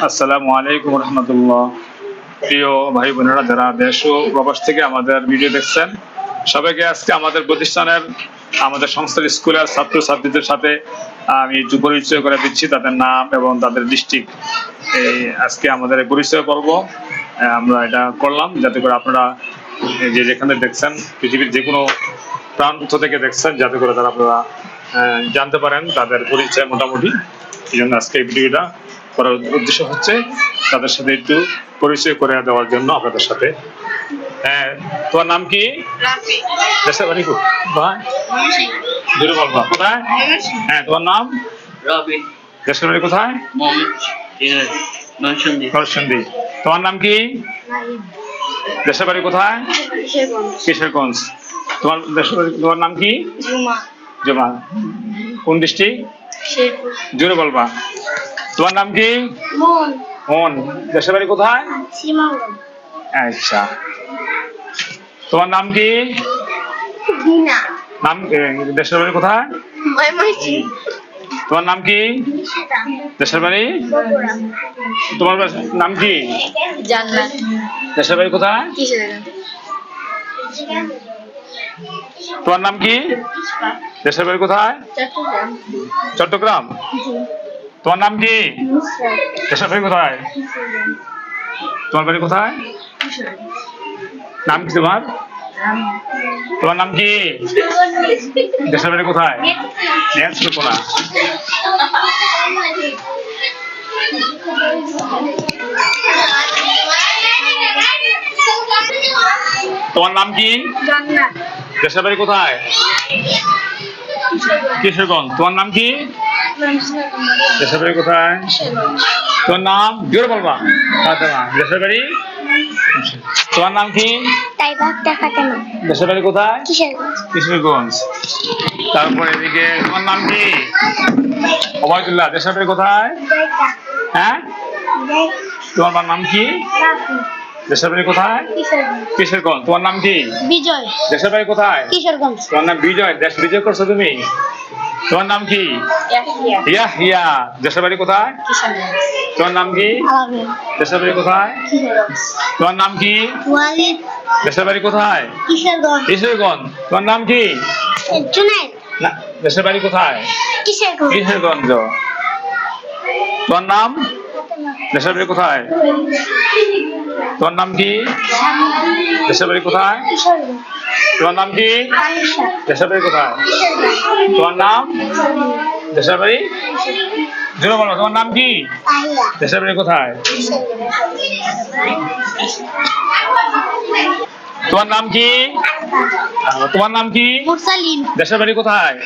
আসসালামু আলাইকুম রহমতুল্লাহ। প্রিয় ভাই বোনেরা যারা দেশ ও প্রবাস থেকে আমাদের ভিডিও দেখছেন, সবাইকে আজকে আমাদের প্রতিষ্ঠানের আমাদের সংস্থার স্কুলের ছাত্র ছাত্রীদের সাথে আমি একটু পরিচয় করে দিচ্ছি, তাদের নাম এবং তাদের ডিস্ট্রিক্ট। আজকে আমাদের পরিচয় পর্ব আমরা এটা করলাম যাতে করে আপনারা যে যেখানে দেখছেন, পৃথিবীর যে কোনো প্রান্ত থেকে দেখছেন, যাতে করে তারা আপনারা জানতে পারেন তাদের পরিচয় মোটামুটি। এই জন্য আজকে এই ভিডিওটা করার উদ্দেশ্য হচ্ছে তাদের সাথে একটু পরিচয় করে দেওয়ার জন্য আপনাদের সাথে। তোমার নাম কি? দেশের বাড়ি কোথায়? হ্যাঁ, তোমার নাম? দেশের বাড়ি কোথায়? নরসিংদী। তোমার নাম কি? দেশের বাড়ি কোথায়? কিশোরগঞ্জ। তোমার নাম কি? জুমা। কোন ডিস্ট্রিক্ট? জোরে বলবা। তোমার নাম কি? মন। দেশের বাড়ি কোথায়? আচ্ছা। তোমার নাম কি? নাম দেশের বাড়ি কোথায়? তোমার নাম কি? দেশের বাড়ি? তোমার নাম কি? দেশের বাড়ি কোথায়? তোমার নাম কি? দেশের বাড়ি কোথায়? চট্টগ্রাম। তোমার নাম কি? দেশের বাড়ি কোথায়? তোমার বাড়ি কোথায়? নাম কি তোমার? তোমার নাম কি? দেশের বাড়ি কোথায়? নেত্রকোনা। তোমার নাম কি? দেশের বাড়ি কোথায়? কিশোরগঞ্জ। তোমার নাম কি? দেশের বাড়ি কোথায়? তোমার নাম জোরে বলবা। দেশের বাড়ি? তোমার নাম কি? দেশের বাড়ি কোথায়? কিশোরগঞ্জ। তারপরে এদিকে তোমার নাম কি? ওবায়দুল্লাহ। দেশের বাড়ি কোথায়? হ্যাঁ, তোমার নাম কি? দেশের বাড়ি কোথায়? কিশোরগঞ্জ। তোমার নাম কি? বিজয়। দেশের বাড়ি কোথায়? কিশোরগঞ্জ। তোমার নাম বিজয়। দেশ বিজয় করছো তুমি। তোমার নাম কি? ইয়াহিয়া। দেশের বাড়ি কোথায়? তোমার নাম কি? দেশের বাড়ি কোথায়? তোমার নাম কি? দেশের বাড়ি কোথায়? কিশোরগঞ্জ। তোমার নাম কি? দেশের বাড়ি কোথায়? কিশোরগঞ্জ। তোমার নাম? দেশের বাড়ি কোথায়? তোমার নাম কি? দেশের বাড়ি কোথায়? তোমার নাম কি? দেশের বাড়ি কোথায়? তোমার নাম? দেশের বাড়ি? জোরে বলো। তোমার নাম কি? দেশের বাড়ি কোথায়? তোমার নাম কি? তোমার নাম কি? দেশের বাড়ি কোথায়?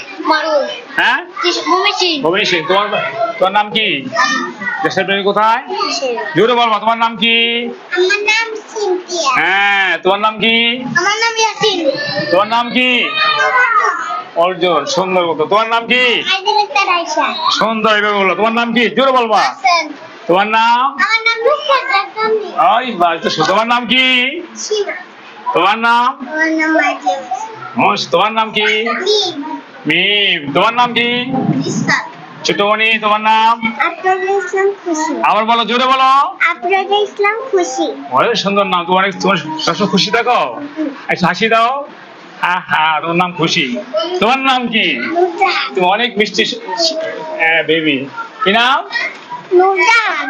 হ্যাঁ, ময়মনসিংহ। তোমার নাম কি? দেশের বাড়ি কোথায়? জোরে বলবা। তোমার নাম কি? হ্যাঁ, তোমার নাম কি? তোমার নাম কি? অর্জুন। সুন্দর বলতো। তোমার নাম কি? সুন্দর এভাবে বলো। তোমার নাম কি? জোরে বলবা। তোমার নাম? তোমার নাম কি? তোমার নাম? তোমার নাম কি? মিম। তোমার নাম কি? ছোটমণি। তোমার নাম? আবার বলো, জোরে বলো। অনেক সুন্দর নাম। তোমার সবসময় খুশি থাকো? একটু হাসি দাও। তোমার নাম খুশি। তোমার নাম কি? তুমি অনেক মিষ্টি বেবি। কি নাম?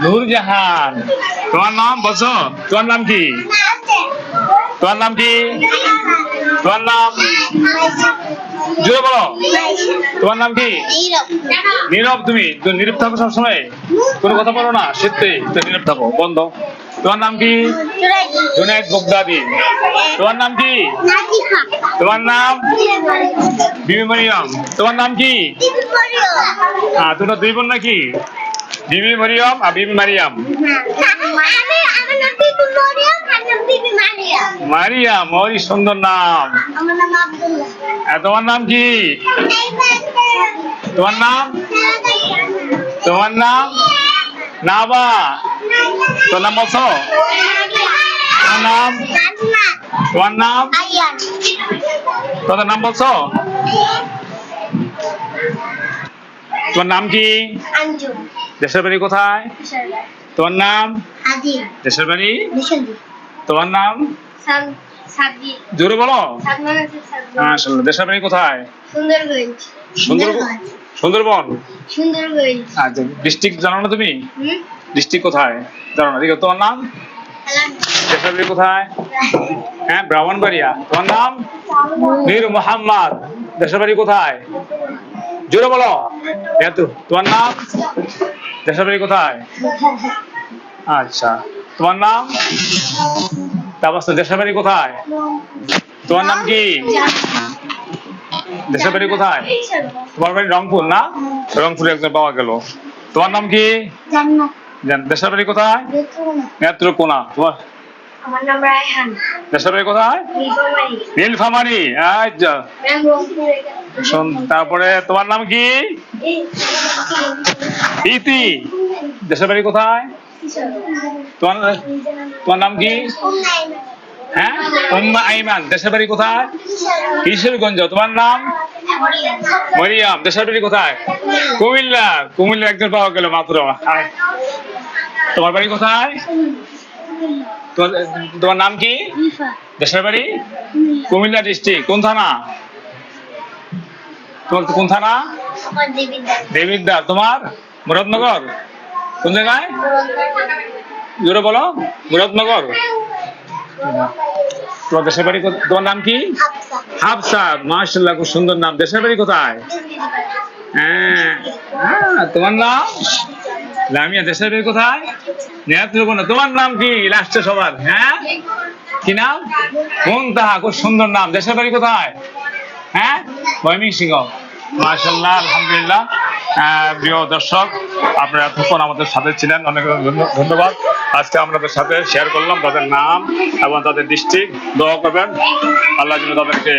নূরজাহান। তোমার নাম বলছো? তোমার নাম কি? তোমার নাম কি? তোমার নাম? জোরে বলো। তোমার নাম কি? নীরব। তুমি নীরব থাকো সবসময়, কোনো কথা বলো না, সত্যি নীরব থাকো, বন্ধ। তোমার নাম কি? জুনাইদ বগদাদি। তোমার নাম কি? তোমার নাম? বিবি মরিয়ম। তোমার নাম কি? তোমরা দুই বোন নাকি? বিবি মরিয়ম আর বিবি মারিয়াম। মারিয়াম, ওই সুন্দর নাম। তোমার নাম কি? তোমার নাম? তোমার নাম? নাবা। তোর নাম বলছো? তোমার নাম? তোমার নাম? তোদের নাম বলছো? তোমার নাম কি? দেশের বাড়ি কোথায়? তোমার নাম? দেশের বাড়ি? তোমার নাম? জোরে বলো। মাশাআল্লাহ। দেশের বাড়ি কোথায়? সুন্দরবন। আচ্ছা, ডিস্ট্রিক্ট জানো না তুমি? ডিস্ট্রিক্ট কোথায় জানো না? ঠিক আছে, তোমার নাম? দেশের বাড়ি কোথায়? হ্যাঁ, ব্রাহ্মণবাড়িয়া। তোমার নাম? মীর মোহাম্মদ। দেশের বাড়ি কোথায়? জোরে বলো। তোমার নাম? দেশের বাড়ি কোথায়? আচ্ছা, তোমার নাম? তাবাসসুম। দেশের বাড়ি কোথায়? তোমার নাম কি? দেশের বাড়ি কোথায়? তোমার বাড়ি রংপুর না? রংপুরে একজন পাওয়া গেল। তোমার নাম কি? দেশের বাড়ি কোথায়? নেত্রকোনা। তোমার? দেশের বাড়ি কোথায়? নীলফামারী। আচ্ছা, তারপরে তোমার নাম কি? ইতি। দেশের বাড়ি কোথায়? তোমার নাম কি? হ্যাঁ, আইমান। দেশের বাড়ি কোথায়? কিশোরগঞ্জ। তোমার নাম? মরিয়াম। দেশের বাড়ি কোথায়? কুমিল্লা। কুমিল্লা একজন পাওয়া গেল মাত্র। তোমার বাড়ি কোথায়? তোমার নাম কি? দেশের বাড়ি? কুমিল্লা ডিস্ট্রিক্ট। কোন থানা? তোমার কোন থানা? দেবিদ্বার। তোমার? মুরাদনগর। কোন জায়গায়? জোরে বলো। মুরাদনগর। তোমার দেশের বাড়ি? তোমার নাম কি? হাফসা। মাশাআল্লাহ, খুব সুন্দর নাম। দেশের বাড়ি কোথায়? হ্যাঁ, তোমার নাম? লামিয়া। দেশের বাড়ি কোথায়? নেত্রকোনা। তোমার নাম কি লাস্টে সবার? হ্যাঁ, কি নাম? মুনতাহা। খুব সুন্দর নাম। দেশের বাড়ি কোথায়? হ্যাঁ, ময়মনসিংহ। মাশাআল্লাহ, আলহামদুলিল্লাহ। প্রিয় দর্শক, আপনারা এতক্ষণ আমাদের সাথে ছিলেন, অনেক ধন্যবাদ। আজকে আমাদের সাথে শেয়ার করলাম তাদের নাম এবং তাদের ডিস্ট্রিক্ট। দোয়া করবেন আল্লাহ যেন তাদেরকে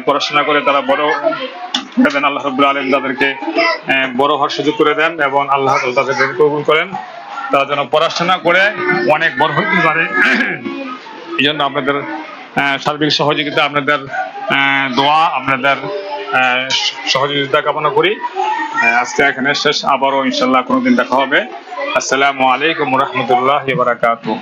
পড়াশোনা করে তারা বড় দেন। আল্লাহ রাব্বুল আলামিন তাদেরকে বড় হওয়ার সুযোগ করে দেন এবং আল্লাহ তাদেরকে কবুল করেন। তারা যেন পড়াশোনা করে অনেক বড় হতে পারে। এই জন্য আপনাদের সার্বিক সহযোগিতা, আপনাদের দোয়া, আপনাদের সহযোগিতা কামনা করি। আজকে এখানে শেষ। আবারও ইনশাল্লাহ কোনোদিন দেখা হবে। আসসালামু আলাইকুম ওয়া রাহমাতুল্লাহি ওয়া বারাকাতুহু।